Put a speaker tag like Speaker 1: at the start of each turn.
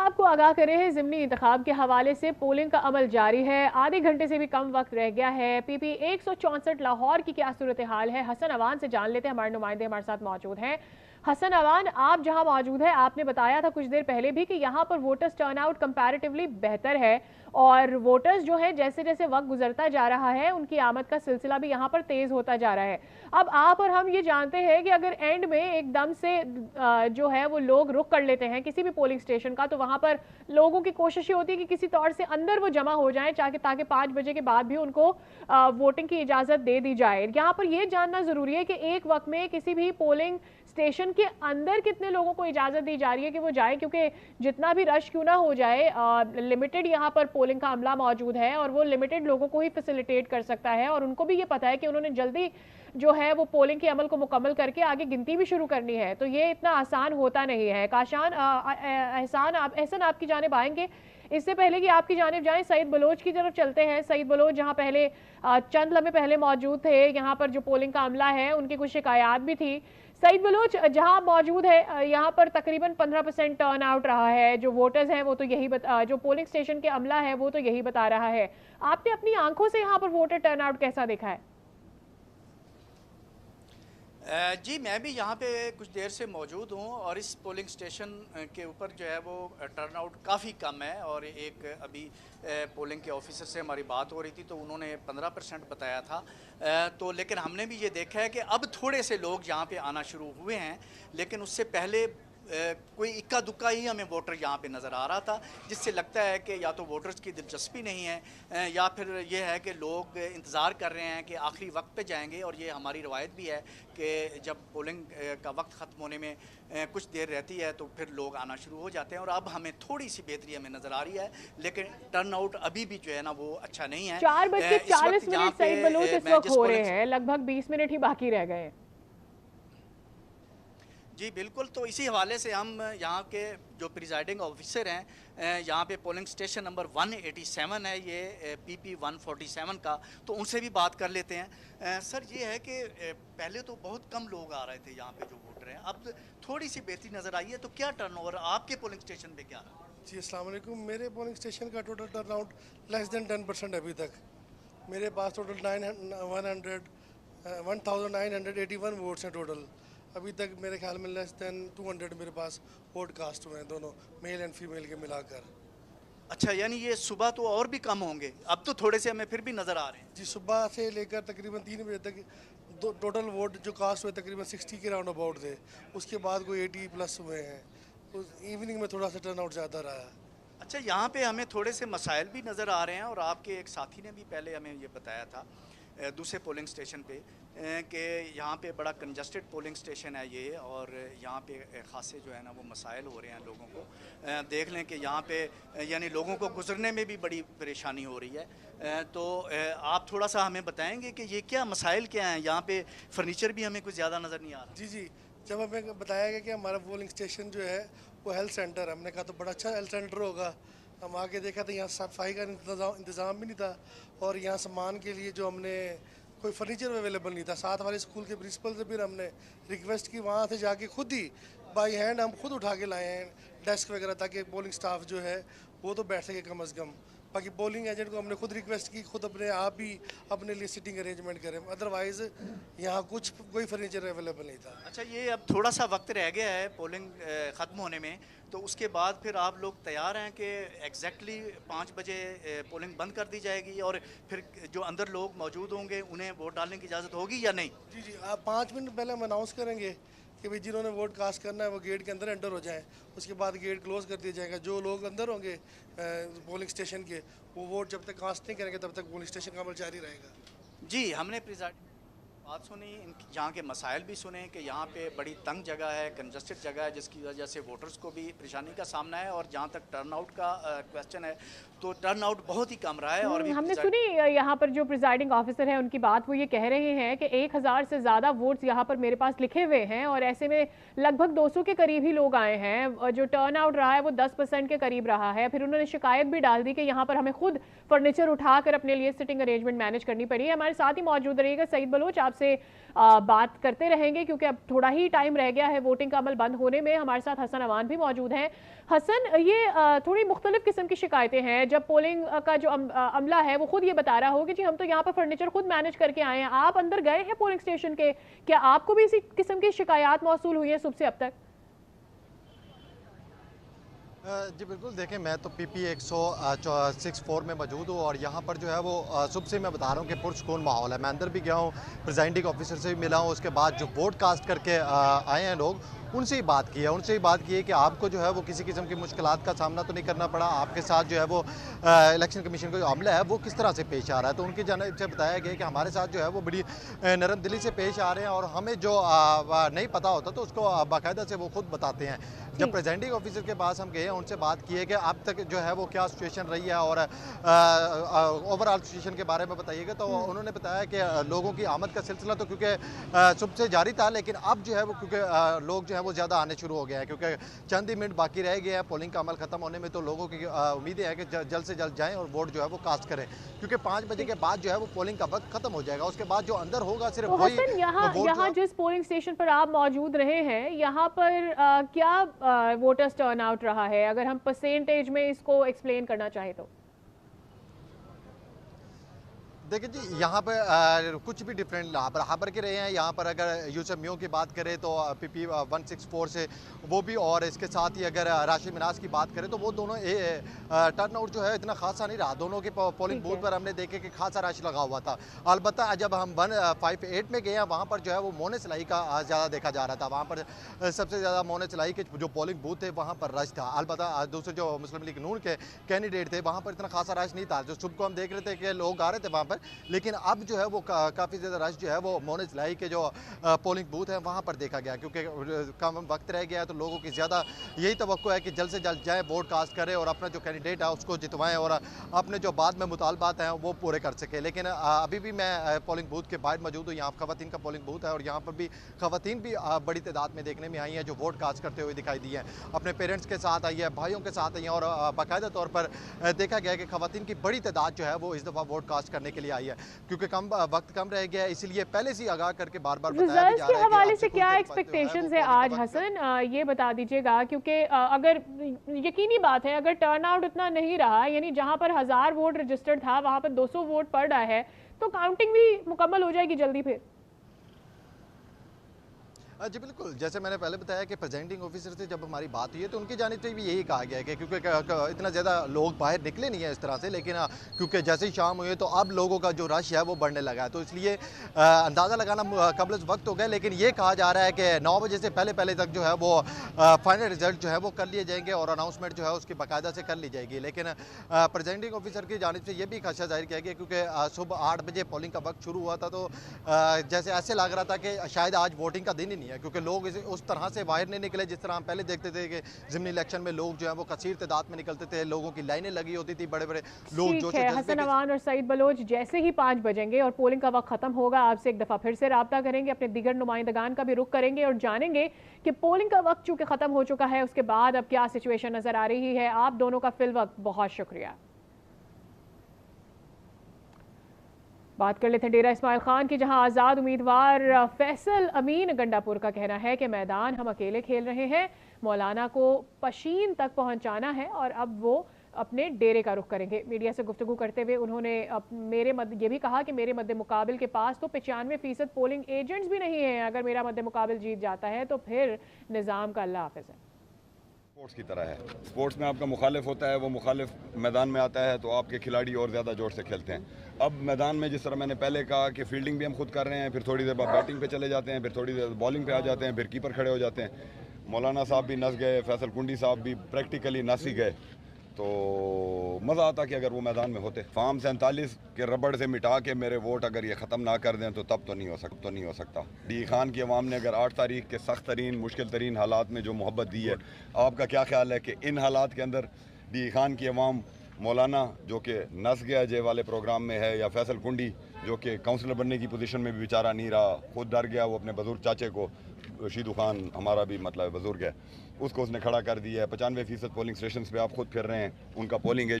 Speaker 1: आपको आगाह करे हैं ज़िमनी इंतखाब के हवाले से पोलिंग का अमल जारी है। आधे घंटे से भी कम वक्त रह गया है। पीपी 164 लाहौर की क्या सूरत हाल है, हसन अवान से जान लेते हैं। हमारे नुमाइंदे हमारे साथ मौजूद हैं। हसन अवान, आप जहां मौजूद है, आपने बताया था कुछ देर पहले भी कि यहाँ पर वोटर्स टर्नआउट कंपैरेटिवली बेहतर है और वोटर्स जो है जैसे जैसे वक्त गुजरता जा रहा है उनकी आमद का सिलसिला भी यहाँ पर तेज होता जा रहा है। अब आप और हम ये जानते हैं कि अगर एंड में एकदम से जो है वो लोग रुक कर लेते हैं किसी भी पोलिंग स्टेशन का, तो वहां पर लोगों की कोशिश ये होती है कि किसी तौर से अंदर वो जमा हो जाएं ताकि 5 बजे के बाद भी उनको वोटिंग की इजाजत दे दी जाए। यहाँ पर यह जानना जरूरी है कि एक वक्त में किसी भी पोलिंग स्टेशन के अंदर कितने लोगों को इजाजत दी जा रही है कि वो जाए, क्योंकि जितना भी रश क्यों ना हो जाए लिमिटेड यहाँ पर पोलिंग का अमला मौजूद है और वो लिमिटेड लोगों को ही फैसिलिटेट कर सकता है और उनको भी ये पता है कि उन्होंने जल्दी जो है वो पोलिंग के अमल को मुकम्मल करके आगे गिनती भी शुरू करनी है, तो ये इतना आसान होता नहीं है। काशान एहसान आपकी जानिब आएंगे। इससे पहले कि आपकी जानिब जाएं, सईद बलोच की तरफ चलते हैं। सईद बलोच जहां पहले चंद लम्हे पहले मौजूद थे, यहाँ पर जो पोलिंग का अमला है उनकी कुछ शिकायत भी थी। सईद बलोच जहां मौजूद है, यहाँ पर तकरीबन 15% टर्न आउट रहा है। जो वोटर्स हैं वो तो यही जो पोलिंग स्टेशन के अमला है वो तो यही बता रहा है। आपने अपनी आंखों से यहाँ पर वोटर टर्न आउट कैसा देखा है?
Speaker 2: जी, मैं भी यहाँ पे कुछ देर से मौजूद हूँ और इस पोलिंग स्टेशन के ऊपर जो है वो टर्नआउट काफ़ी कम है। और एक अभी पोलिंग के ऑफिसर से हमारी बात हो रही थी तो उन्होंने 15% बताया था। तो लेकिन हमने भी ये देखा है कि अब थोड़े से लोग यहाँ पे आना शुरू हुए हैं, लेकिन उससे पहले कोई इक्का दुक्का ही हमें वोटर यहाँ पे नज़र आ रहा था, जिससे लगता है कि या तो वोटर्स की दिलचस्पी नहीं है या फिर ये है कि लोग इंतज़ार कर रहे हैं कि आखिरी वक्त पे जाएंगे। और ये हमारी रवायत भी है कि जब पोलिंग का वक्त ख़त्म होने में कुछ देर रहती है तो फिर लोग आना शुरू हो जाते हैं। और अब हमें थोड़ी सी बेहतरी हमें नज़र आ रही है, लेकिन टर्न आउट अभी भी जो है ना वो अच्छा नहीं है।
Speaker 1: 4:40 सईद बलोच इस वक्त हो रहे हैं, लगभग 20 मिनट ही बाकी रह गए।
Speaker 2: जी बिल्कुल, तो इसी हवाले से हम यहाँ के जो प्रिजाइडिंग ऑफिसर हैं, यहाँ पे पोलिंग स्टेशन नंबर 187 है ये पीपी 147 का, तो उनसे भी बात कर लेते हैं। सर, ये है कि पहले तो बहुत कम लोग आ रहे थे यहाँ पे जो वोटर हैं, अब थोड़ी सी बेहतरी नज़र आई है, तो क्या टर्नओवर आपके पोलिंग स्टेशन पे क्या रहा?
Speaker 3: जी अस्सलाम वालेकुम। मेरे पोलिंग स्टेशन का टोटल टर्नआउट लेस देन 10% अभी तक। मेरे पास टोटल 1981 वोट्स हैं टोटल। अभी तक मेरे ख्याल में लेस देन 200 मेरे पास वोट कास्ट हुए हैं, दोनों मेल एंड फीमेल के मिलाकर।
Speaker 2: अच्छा, यानी ये सुबह तो और भी कम होंगे, अब तो थोड़े से हमें फिर भी नज़र आ रहे हैं।
Speaker 3: जी, सुबह से लेकर तकरीबन 3 बजे तक टोटल वोट जो कास्ट हुए तकरीबन 60 के राउंड अबाउट थे। उसके बाद कोई 80 प्लस हुए हैं, तो इवनिंग में थोड़ा सा टर्नआउट ज़्यादा रहा है।
Speaker 2: अच्छा, यहाँ पे हमें थोड़े से मसाइल भी नज़र आ रहे हैं और आपके एक साथी ने भी पहले हमें ये बताया था दूसरे पोलिंग स्टेशन पे कि यहाँ पे बड़ा कंजस्टेड पोलिंग स्टेशन है ये, और यहाँ पे ख़ासे जो है ना वो मसाइल हो रहे हैं लोगों को। देख लें कि यहाँ पे यानी लोगों को गुजरने में भी बड़ी परेशानी हो रही है। तो आप थोड़ा सा हमें बताएंगे कि ये क्या मसाइल क्या हैं? यहाँ पे फर्नीचर भी हमें कुछ ज़्यादा नज़र नहीं आ रहा।
Speaker 3: जी जी, जब हमें बताया गया कि हमारा पोलिंग स्टेशन जो है वो हेल्थ सेंटर, हमने कहा तो बड़ा अच्छा हेल्थ सेंटर होगा। हम आके देखा तो यहाँ सफाई का इंतज़ाम भी नहीं था और यहाँ सामान के लिए जो हमने कोई फर्नीचर अवेलेबल नहीं था। साथ वाले स्कूल के प्रिंसिपल से फिर हमने रिक्वेस्ट की, वहाँ से जाके खुद ही बाई हैंड हम खुद उठा के लाए हैं डेस्क वगैरह, ताकि पोलिंग स्टाफ जो है वो तो बैठ सके कम अज़ कम। बाकी पोलिंग एजेंट को हमने खुद रिक्वेस्ट की, खुद अपने आप ही अपने लिए सिटिंग अरेंजमेंट करें, अदरवाइज़ यहाँ कोई फर्नीचर अवेलेबल नहीं था।
Speaker 2: अच्छा, ये अब थोड़ा सा वक्त रह गया है पोलिंग ख़त्म होने में, तो उसके बाद फिर आप लोग तैयार हैं कि एग्जैक्टली 5 बजे पोलिंग बंद कर दी जाएगी और फिर जो अंदर लोग मौजूद होंगे उन्हें वोट डालने की इजाज़त होगी या नहीं?
Speaker 3: जी जी, आप 5 मिनट पहले हम अनाउंस करेंगे कि भाई जिन्होंने वोट कास्ट करना है वो गेट के अंदर एंटर हो जाएं। उसके बाद गेट क्लोज कर दिया जाएगा। जो लोग अंदर होंगे पोलिंग स्टेशन के, वो वोट जब तक कास्ट नहीं करेंगे तब तक पोलिंग स्टेशन का अमल जारी रहेगा।
Speaker 2: जी, हमने प्रिजाइडिंग बात सुनी, यहाँ के मसाइल भी सुने कि यहाँ पे बड़ी तंग जगह है, कंजस्टेड जगह है, जिसकी वजह से वोटर्स को भी परेशानी का सामना है। और जहाँ तक टर्नआउट का क्वेश्चन है तो टर्नआउट बहुत ही कम रहा है। और भी
Speaker 1: हमने सुनी यहाँ पर जो प्रिजाइडिंग ऑफिसर है उनकी बात, वो ये कह रहे हैं कि 1000 से ज़्यादा वोट्स यहाँ पर मेरे पास लिखे हुए हैं और ऐसे में लगभग 200 के करीब ही लोग आए हैं। जो टर्न आउट रहा है वो 10% के करीब रहा है। फिर उन्होंने शिकायत भी डाल दी कि यहाँ पर हमें खुद फर्नीचर उठाकर अपने लिए सिटिंग अरेंजमेंट मैनेज करनी पड़ी है। हमारे साथ ही मौजूद रहिएगा सईद बलोच, आपसे आपसे बात करते रहेंगे क्योंकि अब थोड़ा ही टाइम रह गया है वोटिंग का अमल बंद होने में। हमारे साथ हसन अवान भी मौजूद हैं। हसन, ये थोड़ी मुख्तलिफ किस्म की शिकायतें हैं। जब पोलिंग का जो अमला है वो खुद ये बता रहा हो कि जी हम तो यहाँ पर फर्नीचर खुद मैनेज करके आए हैं। आप अंदर गए हैं पोलिंग स्टेशन के, क्या आपको भी इसी किस्म की शिकायत मौसूल हुई है सुबह से अब तक?
Speaker 4: जी बिल्कुल, देखें मैं तो पीपी 164 में मौजूद हूँ और यहाँ पर जो है वो सुबह से मैं बता रहा हूँ कि पुरसुकून माहौल है। मैं अंदर भी गया हूँ, प्रिजाइडिंग ऑफिसर से भी मिला हूँ, उसके बाद जो वोट कास्ट करके आए हैं लोग, उनसे ही बात की है। उनसे ही बात की है कि आपको जो है वो किसी किस्म की मुश्किलात का सामना तो नहीं करना पड़ा। आपके साथ जो है वो इलेक्शन कमीशन का जो अमला है वो किस तरह से पेश आ रहा है, तो उनकी जानिब से बताया गया कि हमारे साथ जो है वो बड़ी नरम दिली से पेश आ रहे हैं और हमें जो नहीं पता होता तो उसको बाकायदा से वो खुद बताते हैं। जब प्रेजेंटिंग ऑफिसर के पास हम गए हैं, उनसे बात की है कि अब तक जो है वो क्या सिचुएशन रही है और ओवरऑल सिचुएशन के बारे में बताइएगा, तो उन्होंने बताया कि लोगों की आमद का सिलसिला तो क्योंकि सुबह से जारी था, लेकिन अब जो है वो क्योंकि लोग जो है वो ज़्यादा आने शुरू हो गए हैं, क्योंकि चंद ही मिनट बाकी रह गए हैं पोलिंग का अमल खत्म होने में, तो लोगों की उम्मीदें हैं कि जल्द से जल्द जाएँ और वोट जो है वो कास्ट करें, क्योंकि 5 बजे के बाद जो है वो पोलिंग का वक्त खत्म हो जाएगा। उसके बाद जो अंदर होगा सिर्फ वही।
Speaker 1: यहाँ जिस पोलिंग स्टेशन पर आप मौजूद रहे हैं, यहाँ पर क्या वोटर्स टर्नआउट रहा है, अगर हम परसेंटेज में इसको एक्सप्लेन करना चाहें तो?
Speaker 4: देखिए जी, यहाँ पर कुछ भी डिफरेंट बराबर के रहे हैं। यहाँ पर अगर यूसमियों की बात करें तो पीपी 164 से वो भी, और इसके साथ ही अगर राशिद मिनाज की बात करें तो वो दोनों टर्नआउट जो है इतना खासा नहीं रहा। दोनों के पोलिंग बूथ पर हमने देखे कि खासा रश लगा हुआ था। अलबत्ता जब हम 158 में गए हैं, वहाँ पर जो है वो मोने सिलाई का ज़्यादा देखा जा रहा था। वहाँ पर सबसे ज़्यादा मोने सिलाई के जो पोलिंग बूथ थे वहाँ पर रश था। अलबत्ता दूसरे जो मुस्लिम लीग नून के कैंडिडेट थे वहाँ पर इतना खासा रश नहीं था। जो सुबह को हम देख रहे थे कि लोग आ रहे थे वहाँ पर, लेकिन अब जो है वो काफ़ी ज़्यादा रश जो है वो मोने सिलाई के जो पोलिंग बूथ है वहाँ पर देखा गया, क्योंकि कम वक्त रह गया है, तो लोगों की ज़्यादा यही तवक्को है कि जल्द से जल्द जाएँ, वोट कास्ट करें और अपना जो कैंडिडेट है उसको जितवाएं और अपने जो बाद में मुतालबात हैं वो पूरे कर सके। लेकिन अभी भी मैं पोलिंग बूथ के बाहर मौजूद हूँ। यहाँ ख़वातीन का पोलिंग बूथ है और यहाँ पर भी ख़वातीन भी बड़ी तादाद में देखने में आई हैं जो वोट कास्ट करते हुए दिखाई दी हैं। अपने पेरेंट्स के साथ आई है, भाइयों के साथ आई हैं और बाकायदा तौर पर देखा गया कि ख़वातीन की बड़ी तादाद जो है वो इस दफ़ा वोट कास्ट करने के लिए आई है, क्योंकि वक्त कम रह गया है, इसलिए पहले से आगाह करके बार बार बताया जा रहा है कि हवाले
Speaker 1: से क्या एक्सपेक्टेशंस है आज हसन, ये बता दीजिएगा, क्योंकि अगर यकीनी बात है अगर टर्नआउट उतना नहीं रहा, यानी जहां पर 1000 वोट रजिस्टर्ड था वहां पर 200 वोट पड़ रहा है, तो काउंटिंग भी मुकम्मल हो जाएगी जल्दी फिर?
Speaker 4: जी बिल्कुल, जैसे मैंने पहले बताया कि प्रेजेंटिंग ऑफिसर से जब हमारी बात हुई है तो उनकी जानिब से भी यही कहा गया है कि क्योंकि इतना ज़्यादा लोग बाहर निकले नहीं है इस तरह से, लेकिन क्योंकि जैसे ही शाम हुई है तो अब लोगों का जो रश है वो बढ़ने लगा है, तो इसलिए अंदाज़ा लगाना कबल वक्त हो गया। लेकिन ये कहा जा रहा है कि 9 बजे से पहले तक जो है वो फाइनल रिजल्ट जो है वो कर लिए जाएंगे और अनाउंसमेंट जो है उसकी बाकायदा से कर ली जाएगी। लेकिन प्रेजेंटिंग ऑफिसर की जानिब से ये भी खदशा जाहिर किया गया, क्योंकि सुबह 8 बजे पोलिंग का वक्त शुरू हुआ था, तो जैसे ऐसे लग रहा था कि शायद आज वोटिंग का दिन ही नहीं है, क्योंकि लोग उस तरह से बाहर नहीं निकले जिस तरह हम पहले देखते थे कि ज़िमनी इलेक्शन में लोग जो है वो कसीर तादाद में निकलते थे, लोगों की लाइनें लगी होती थी, बड़े बड़े लोग जो
Speaker 1: हसन अवान और सईद बलोच जैसे ही 5 बजेंगे और पोलिंग का वक्त खत्म होगा, आपसे एक दफ़ा फिर से रब्ता करेंगे, अपने दीगर नुमाइंदगान का भी रुख करेंगे और जानेंगे कि पोलिंग का वक्त चूंकि खत्म हो चुका है उसके बाद अब क्या सिचुएशन नजर आ रही है। आप दोनों का फिल वक्त बहुत शुक्रिया। बात कर लेते हैं डेरा इस्माइल खान की, जहां आज़ाद उम्मीदवार फैसल अमीन गंडापुर का कहना है कि मैदान हम अकेले खेल रहे हैं, मौलाना को पशीन तक पहुंचाना है और अब वो अपने डेरे का रुख करेंगे। मीडिया से गुफ्तगू करते हुए उन्होंने ये भी कहा कि मेरे मद्दे मुकाबिल के पास तो 95% पोलिंग एजेंट्स भी नहीं हैं, अगर मेरा मद्दे मुकाबिल जीत जाता है तो फिर निज़ाम का अल्लाह हाफ़िज़ है।
Speaker 5: स्पोर्ट्स की तरह है, स्पोर्ट्स में आपका मुखालिफ होता है, वो मुखालिफ मैदान में आता है तो आपके खिलाड़ी और ज़्यादा जोर से खेलते हैं। अब मैदान में जिस तरह मैंने पहले कहा कि फील्डिंग भी हम खुद कर रहे हैं, फिर थोड़ी देर बाद बैटिंग पे चले जाते हैं, फिर थोड़ी देर बॉलिंग पे आ जाते हैं, फिर कीपर खड़े हो जाते हैं। मौलाना साहब भी नस गए, फैसल कुंडी साहब भी प्रैक्टिकली नस ही गए, तो मज़ा आता कि अगर वो मैदान में होते। फार्म 47 के रबड़ से मिटा के मेरे वोट अगर ये ख़त्म ना कर दें तो तब तो नहीं हो सकता। डी खान की अवाम ने अगर 8 तारीख के सख्त तरीन मुश्किल तरीन हालात में जो मोहब्बत दी है, आपका क्या ख्याल है कि इन हालात के अंदर डी खान की अवाम, मौलाना जो कि नस गया जय वाले प्रोग्राम में है, या फैसल कुंडी जो कि काउंसलर बनने की पोजीशन में भी बेचारा नहीं रहा, खुद डर गया, वो अपने बुजुर्ग चाचे को, शीदू खान हमारा भी मतलब बुजुर्ग है, उसको उसने खड़ा कर दिया है। 95% पोलिंग स्टेशन पे आप खुद फिर रहे हैं, उनका पोलिंग